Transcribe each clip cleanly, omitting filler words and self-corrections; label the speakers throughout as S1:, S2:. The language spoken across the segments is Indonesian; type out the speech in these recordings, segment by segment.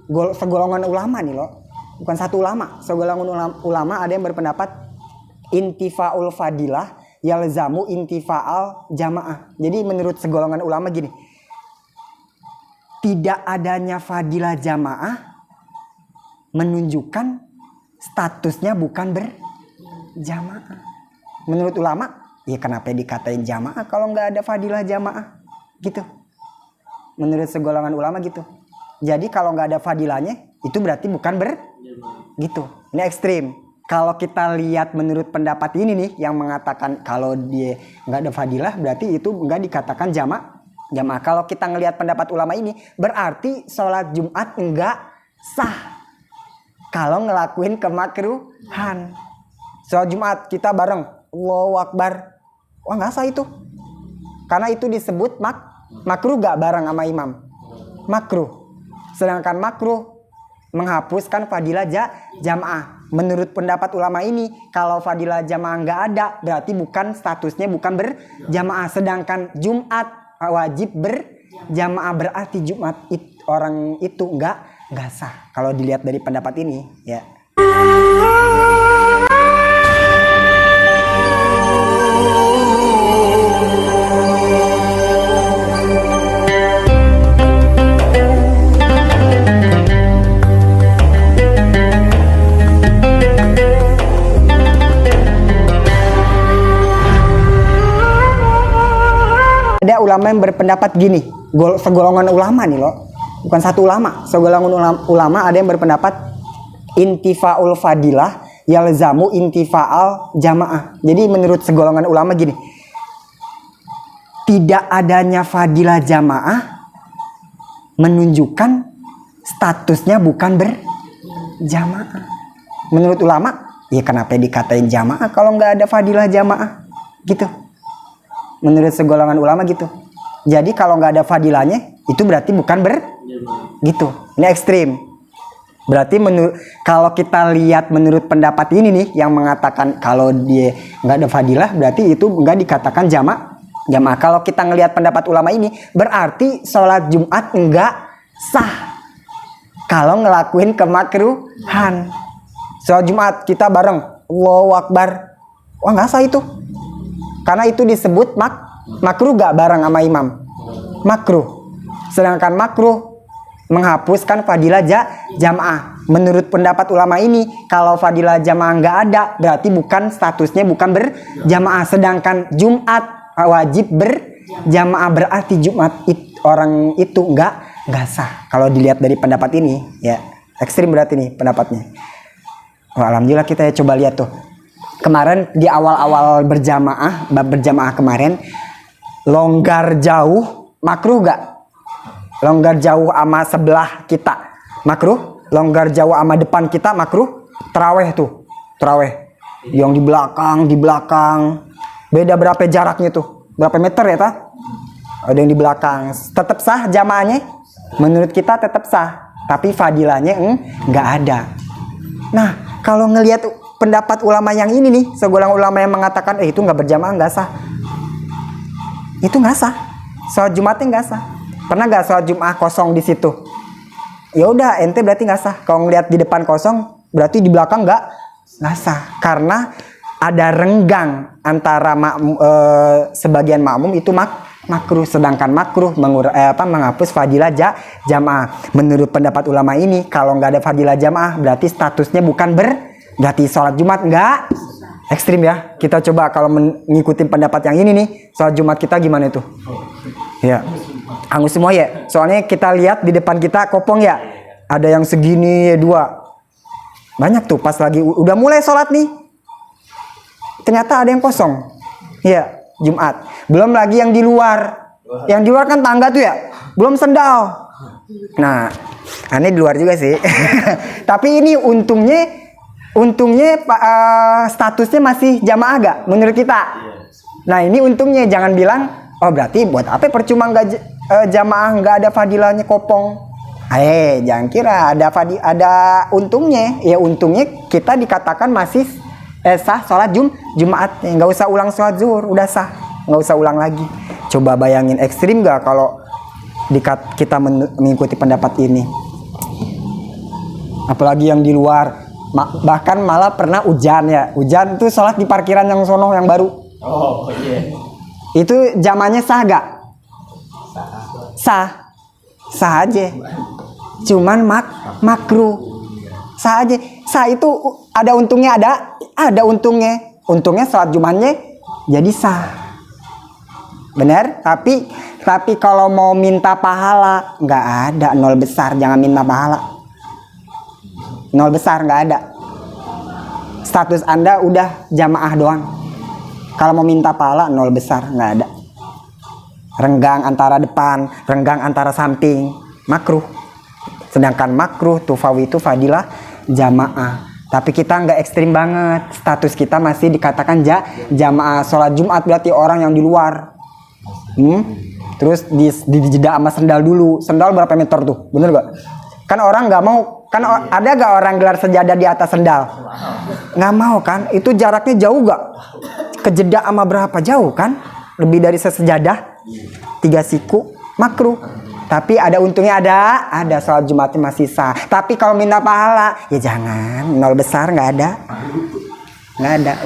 S1: segolongan ulama nih loh, bukan satu ulama, segolongan ulama ada yang berpendapat intifaul fadilah yalzamu intifaal jamaah. Jadi menurut segolongan ulama gini, tidak adanya fadilah jamaah menunjukkan statusnya bukan berjamaah. Menurut ulama, ya kenapa dikatain jamaah kalau nggak ada fadilah jamaah gitu. Menurut segolongan ulama gitu. Jadi kalau nggak ada fadilahnya, itu berarti bukan gitu. Ini ekstrim. Kalau kita lihat menurut pendapat ini nih, yang mengatakan kalau dia nggak ada fadilah, berarti itu nggak dikatakan jamaah. Kalau kita ngelihat pendapat ulama ini, berarti sholat Jumat nggak sah kalau ngelakuin kemakruhan. Sholat Jumat kita bareng, Allahu Akbar, wah nggak sah itu. Karena itu disebut makruh gak bareng sama imam, makruh. Sedangkan makruh menghapuskan fadilah jamaah. Menurut pendapat ulama ini, kalau fadilah jamaah nggak ada, berarti bukan statusnya bukan berjamaah. Sedangkan Jumat wajib berjamaah, berarti Jumat orang itu nggak sah. Kalau dilihat dari pendapat ini, ya. Ada ulama yang berpendapat gini, segolongan ulama nih loh, bukan satu ulama, segolongan ulama ada yang berpendapat intifaul fadilah yalzamu intifaal jamaah. Jadi menurut segolongan ulama gini, tidak adanya fadilah jamaah menunjukkan statusnya bukan berjamaah. Menurut ulama, ya kenapa dikatain jamaah kalau nggak ada fadilah jamaah gitu. Menurut segolongan ulama gitu. Jadi kalau nggak ada fadilahnya, itu berarti bukan gitu. Ini ekstrim. Berarti kalau kita lihat menurut pendapat ini nih, yang mengatakan kalau dia nggak ada fadilah, berarti itu nggak dikatakan jamaah. Kalau kita ngelihat pendapat ulama ini, berarti sholat Jumat nggak sah kalau ngelakuin kemakruhan. Sholat Jumat kita bareng, Allahu Akbar, wah nggak sah itu. Karena itu disebut makruh gak bareng sama imam, makruh. Sedangkan makruh menghapuskan fadilah jamaah. Menurut pendapat ulama ini, kalau fadilah jamaah nggak ada, berarti bukan statusnya bukan berjamaah. Sedangkan Jumat wajib berjamaah, berarti Jumat orang itu nggak sah. Kalau dilihat dari pendapat ini, ya ekstrim berarti nih pendapatnya. Wah, alhamdulillah kita coba lihat tuh. Kemarin di awal-awal berjamaah kemarin, longgar jauh makruh gak? Longgar jauh sama sebelah kita makruh, longgar jauh sama depan kita makruh. Taraweh yang di belakang beda berapa jaraknya tuh, berapa meter ya ta? Ada yang di belakang, tetap sah jamaahnya. Menurut kita tetap sah, tapi fadilahnya nggak ada. Nah, kalau ngelihat pendapat ulama yang ini nih, segolongan ulama yang mengatakan itu nggak berjamaah, nggak sah. Itu nggak sah. Sholat Jumatnya nggak sah. Pernah nggak sholat Jumat kosong di situ? Ya udah, ente berarti nggak sah. Kalau ngelihat di depan kosong, berarti di belakang nggak sah. Karena ada renggang antara sebagian makmum itu makruh, sedangkan makruh menghapus fadilah jamaah. Menurut pendapat ulama ini, kalau nggak ada fadilah jamaah, berarti statusnya bukan berarti sholat Jumat nggak ekstrim ya. Kita coba kalau mengikuti pendapat yang ini nih, sholat Jumat kita gimana itu? Ya, angus semua ya. Soalnya kita lihat di depan kita kopong ya, ada yang segini dua, banyak tuh. Pas lagi udah mulai sholat nih, ternyata ada yang kosong. Ya, Jumat. Belum lagi yang di luar. Yang di luar kan tangga tuh ya, belum sendal. Nah, aneh di luar juga sih. Tapi ini untungnya statusnya masih jamaah gak menurut kita. Nah, ini untungnya. Jangan bilang, oh berarti buat apa percuma nggak jamaah, nggak ada fadilahnya kopong. Jangan kira ada untungnya. Ya untungnya kita dikatakan masih sah sholat Jumat. Nggak usah ulang sholat zuhur, udah sah, nggak usah ulang lagi. Coba bayangin ekstrim gak kalau kita mengikuti pendapat ini. apalagi yang di luar. Bahkan malah pernah hujan ya, hujan tuh sholat di parkiran yang sono yang baru.
S2: Oh iya.
S1: Itu zamannya sah gak? Sah aja, cuman makruh. Sah aja. Sah itu ada untungnya, ada untungnya sholat Jumatnya jadi sah, bener. Tapi kalau mau minta pahala nggak ada, nol besar. Jangan minta pahala, nol besar, nggak ada. Status Anda udah jamaah doang. Kalau mau minta pahala nol besar, nggak ada. Renggang antara depan, renggang antara samping, makruh. Sedangkan makruh tufawitu fadilah jamaah. Tapi kita nggak ekstrim banget. Status kita masih dikatakan jamaah. Sholat Jumat berarti orang yang di luar. Terus di jeda sama sendal dulu. Sendal berapa meter tuh? Bener gak? Kan orang nggak mau. Kan ada gak orang gelar sejadah di atas sendal? Nggak mau kan? Itu jaraknya jauh gak? Kejeda sama berapa? Jauh kan? Lebih dari sesejadah. 3 siku, makruh. Tapi ada untungnya, ada sholat Jumatnya masih sah. Tapi kalau minta pahala, ya jangan, nol besar, nggak ada.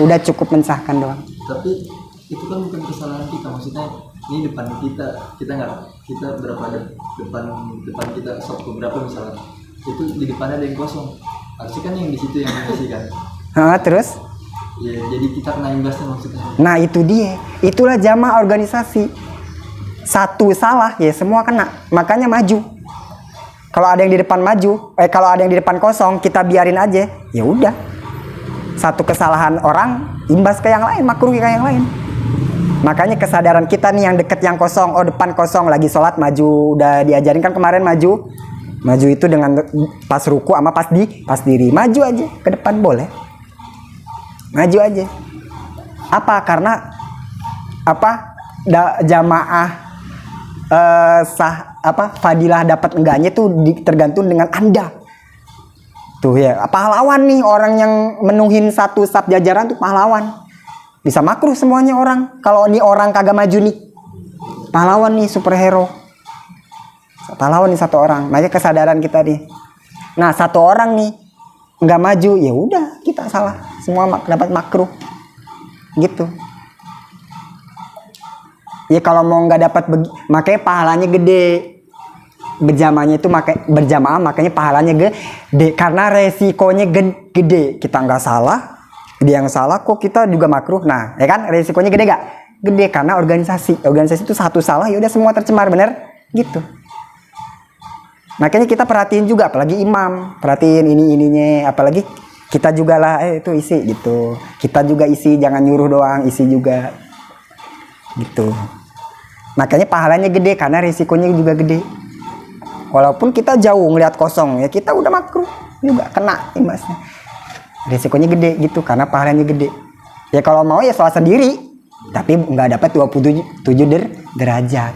S1: Udah cukup mensahkan doang.
S2: Tapi itu kan bukan kesalahan kita, maksudnya ini depan kita berapa depan kita sok berapa misalnya, itu di depannya ada yang kosong, harusnya kan yang di situ yang mengisi kan.
S1: Terus?
S2: Ya jadi kita kena imbasnya maksudnya.
S1: Nah itu dia, itulah jamaah organisasi. Satu salah ya semua kena, makanya maju. Kalau ada yang di depan maju, kalau ada yang di depan kosong, kita biarin aja. Ya udah. Satu kesalahan orang imbas ke yang lain, makruh ke yang lain. Makanya kesadaran kita nih yang deket yang kosong, oh depan kosong lagi sholat maju, udah diajarin kan kemarin maju. Maju itu dengan pas ruku sama pas diri, maju aja ke depan boleh. Maju aja. Apa? Karena jamaah fadilah dapat enggaknya tuh tergantung dengan Anda. Tuh ya, pahlawan nih orang yang menuhin satu saf jajaran tuh pahlawan. Bisa makruh semuanya orang. Kalau ini orang kagak maju nih, pahlawan nih, superhero. Pahlawan nih satu orang. Makanya kesadaran kita nih. Nah, satu orang nih nggak maju, ya udah kita salah. Semua dapat makruh. Gitu. Ya kalau mau nggak dapat makanya pahalanya gede. Berjamaahnya itu berjamaah makanya pahalanya gede karena resikonya gede. Kita nggak salah, dia yang salah kok kita juga makruh. Nah, ya kan resikonya gede gak? Gede karena organisasi itu satu salah ya udah semua tercemar, bener? Gitu. Makanya kita perhatiin juga, apalagi imam, perhatiin ininya, apalagi kita juga lah, itu isi gitu. Kita juga isi, jangan nyuruh doang, isi juga. Gitu. Makanya pahalanya gede karena risikonya juga gede. Walaupun kita jauh ngelihat kosong ya kita udah makruh juga kena imbasnya. Risikonya gede gitu karena pahalanya gede. Ya kalau mau ya sholat sendiri tapi nggak dapat 27 derajat.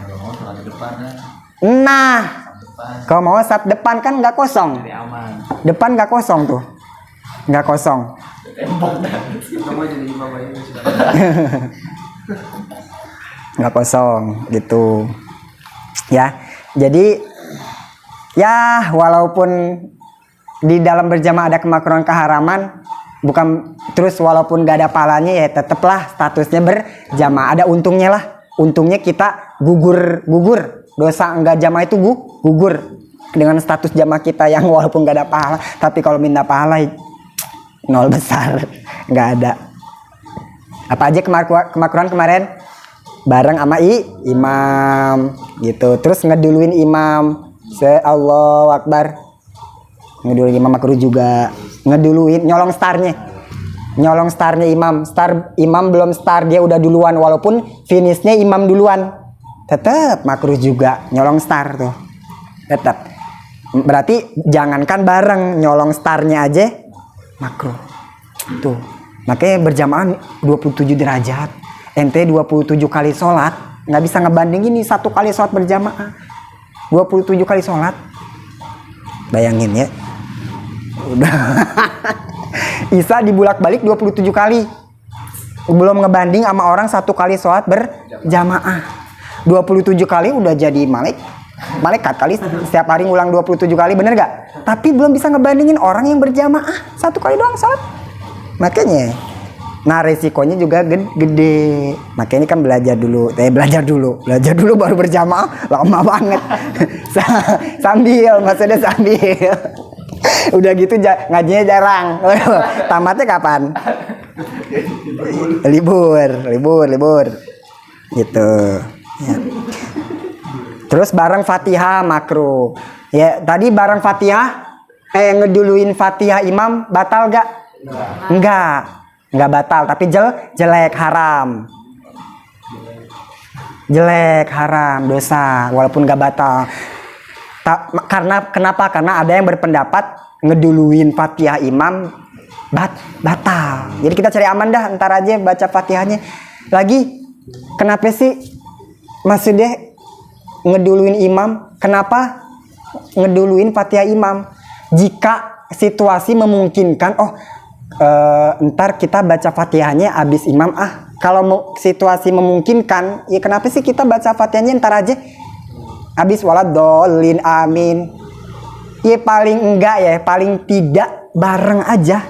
S1: Nah, kalau mau saf depan kan nggak kosong. Depan nggak kosong tuh, nggak kosong. Nggak kosong gitu ya. Jadi ya walaupun di dalam berjamaah ada kemakruhan keharaman, bukan terus walaupun gak ada pahalanya ya tetaplah statusnya berjamaah, ada untungnya lah. Untungnya kita gugur dosa enggak jamaah itu gugur dengan status jamaah kita yang walaupun gak ada pahala. Tapi kalau minta pahala nol besar, nggak ada. Apa aja kemakruhan kemarin? Bareng sama imam gitu. Terus ngeduluin imam, Allahu Akbar. Ngeduluin imam makruh juga. Ngeduluin nyolong starnya imam belum start dia udah duluan walaupun finishnya imam duluan. Tetap makruh juga nyolong star tuh. Tetap. Berarti jangankan bareng, nyolong starnya aja makruh. Tuh. Makanya berjamaah 27 derajat. Ente 27 kali sholat, nggak bisa ngebandingin nih 1 kali sholat berjamaah 27 kali sholat. Bayangin ya, udah Isa dibulak balik 27 kali, belum ngebanding sama orang 1 kali sholat berjamaah. 27 kali udah jadi malaikat, malaikat kali setiap hari ngulang 27 kali, bener gak? Tapi belum bisa ngebandingin orang yang berjamaah 1 kali doang salat. Makanya, nah resikonya juga gede. Makanya kan belajar dulu baru berjamaah, lama banget. Maksudnya sambil. Udah gitu ngajinya jarang. Tamatnya kapan? Libur. Gitu. Ya. Terus bareng Fatihah makruh. Ya, tadi bareng Fatihah ngeduluin Fatihah imam batal gak? Enggak batal, tapi jelek haram. Jelek haram, dosa walaupun gak batal. Kenapa? Karena ada yang berpendapat ngeduluin Fatihah imam batal. Jadi kita cari aman dah, ntar aja baca Fatihahnya. Lagi kenapa sih maksudnya ngeduluin imam? Kenapa ngeduluin Fatihah imam? Jika situasi memungkinkan, ntar kita baca Fatihahnya abis imam. Kalau situasi memungkinkan, ya kenapa sih kita baca Fatihahnya ntar aja abis waladolin amin. Ya paling tidak bareng aja.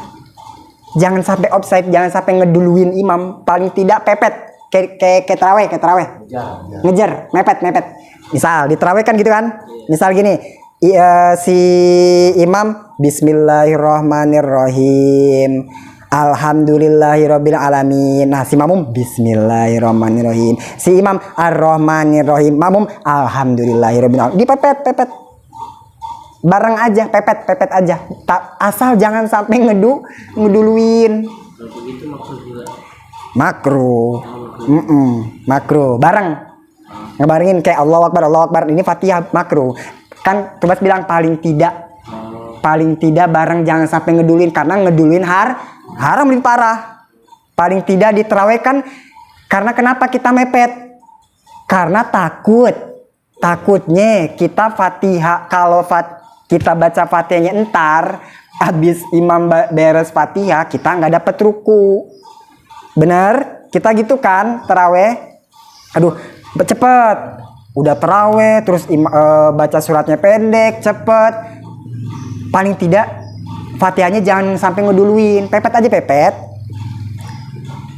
S1: Jangan sampai offside, jangan sampai ngeduluin imam. Paling tidak pepet kayak terawih. Ngejar, mepet. Misal di terawih kan gitu kan. Misal gini, si imam bismillahirrahmanirrahim. Alhamdulillahirabbil alamin. Nah, si makmum bismillahirrahmanirrahim. Si imam ar-rahmanirrahim. Makmum alhamdulillahirabbil alamin. Dipepet. Bareng aja, pepet aja. Asal jangan sampai ngeduluin.
S3: Begitu maksud juga.
S1: Makruh. Makruh. Bareng. Ngebarengin kayak Allahu Akbar. Ini Fatihah makruh. Kan Tubas bilang paling tidak bareng, jangan sampai ngeduluin, karena ngeduluin haram lebih parah. Paling tidak diterawih kan, karena kenapa kita mepet? Karena takutnya kita Fatihah, kalau kita baca Fatihahnya entar habis imam beres Fatihah kita nggak dapet ruku. Bener? Kita gitu kan terawih. Aduh, cepet. Udah terawih terus baca suratnya pendek, cepet. Paling tidak Fatihahnya jangan sampai ngeduluin, pepet.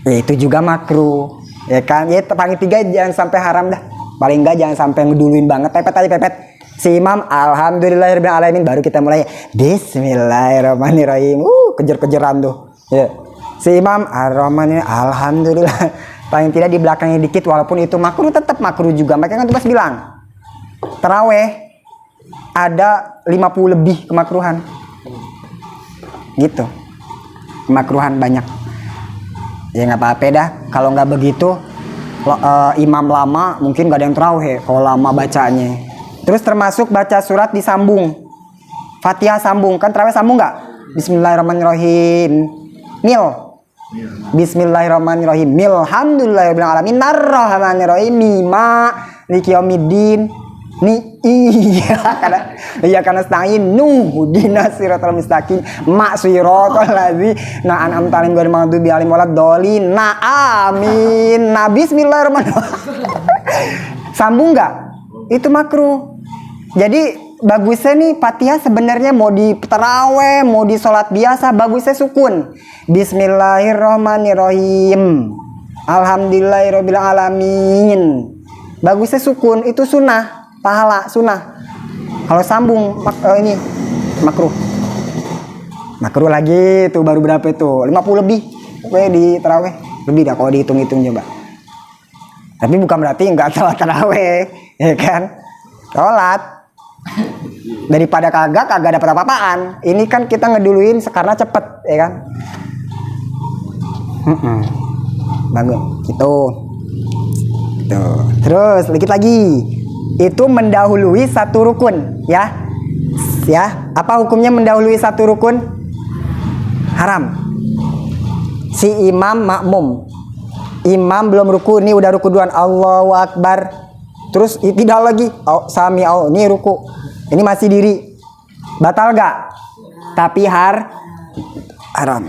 S1: Ya, itu juga makruh. Ya kan? Ya paling tiga jangan sampai haram dah. Paling enggak jangan sampai ngeduluin banget, pepet. Si imam alhamdulillahirabbil alamin baru kita mulai bismillahirrahmanirrahim. Kejar-kejaran tuh. Ya. Si imam ar-rahmanirrahim alhamdulillah. Paling tidak di belakangnya dikit, walaupun itu makruh tetap makruh juga. Makanya kan Tubas bilang terawih ada 50 lebih kemakruhan. Gitu. Kemakruhan banyak. Ya nggak apa-apa dah. Kalau nggak begitu imam lama mungkin nggak ada yang terawih kalau lama bacanya. Terus termasuk baca surat disambung. Fatihah sambung, kan terawih sambung nggak? Bismillahirrahmanirrahim. Bismillahirrahmanirrahim. Alhamdulillahirabbil alamin. Arrahmanirrahim. Maliki yaumiddin. Karena stain nuhdinas siratal mustaqim siratal ladzina an'amta 'alaihim ghairil maghdubi 'alaihim waladdallin. Amin. Bismillahirrahmanirrahim. Sambung nggak? Itu makruh. Jadi bagusnya nih Fatihah sebenarnya mau di tarawih, mau di sholat biasa, bagusnya sukun. Bismillahirrahmanirrahim. Alhamdulillahirabbil alamin. Bagusnya sukun, itu sunnah, pahala sunnah. Kalau sambung ini makruh. Makruh lagi tuh baru berapa itu? 50 lebih. Pokoknya di tarawih lebih dah kalau dihitung-hitung coba. Tapi bukan berarti enggak sholat tarawih, ya kan? Sholat. Daripada kagak dapat apa-apaan. Ini kan kita ngeduluin karena cepet, ya kan? Bagus gitu. Terus dikit lagi. Itu mendahului satu rukun, ya. Apa hukumnya mendahului satu rukun? Haram. Si imam makmum. Imam belum ruku, ini udah ruku duluan, Allahu Akbar. Terus tidak lagi, sami Allah, ini ruku. Ini masih diri. Batal gak? Tapi haram.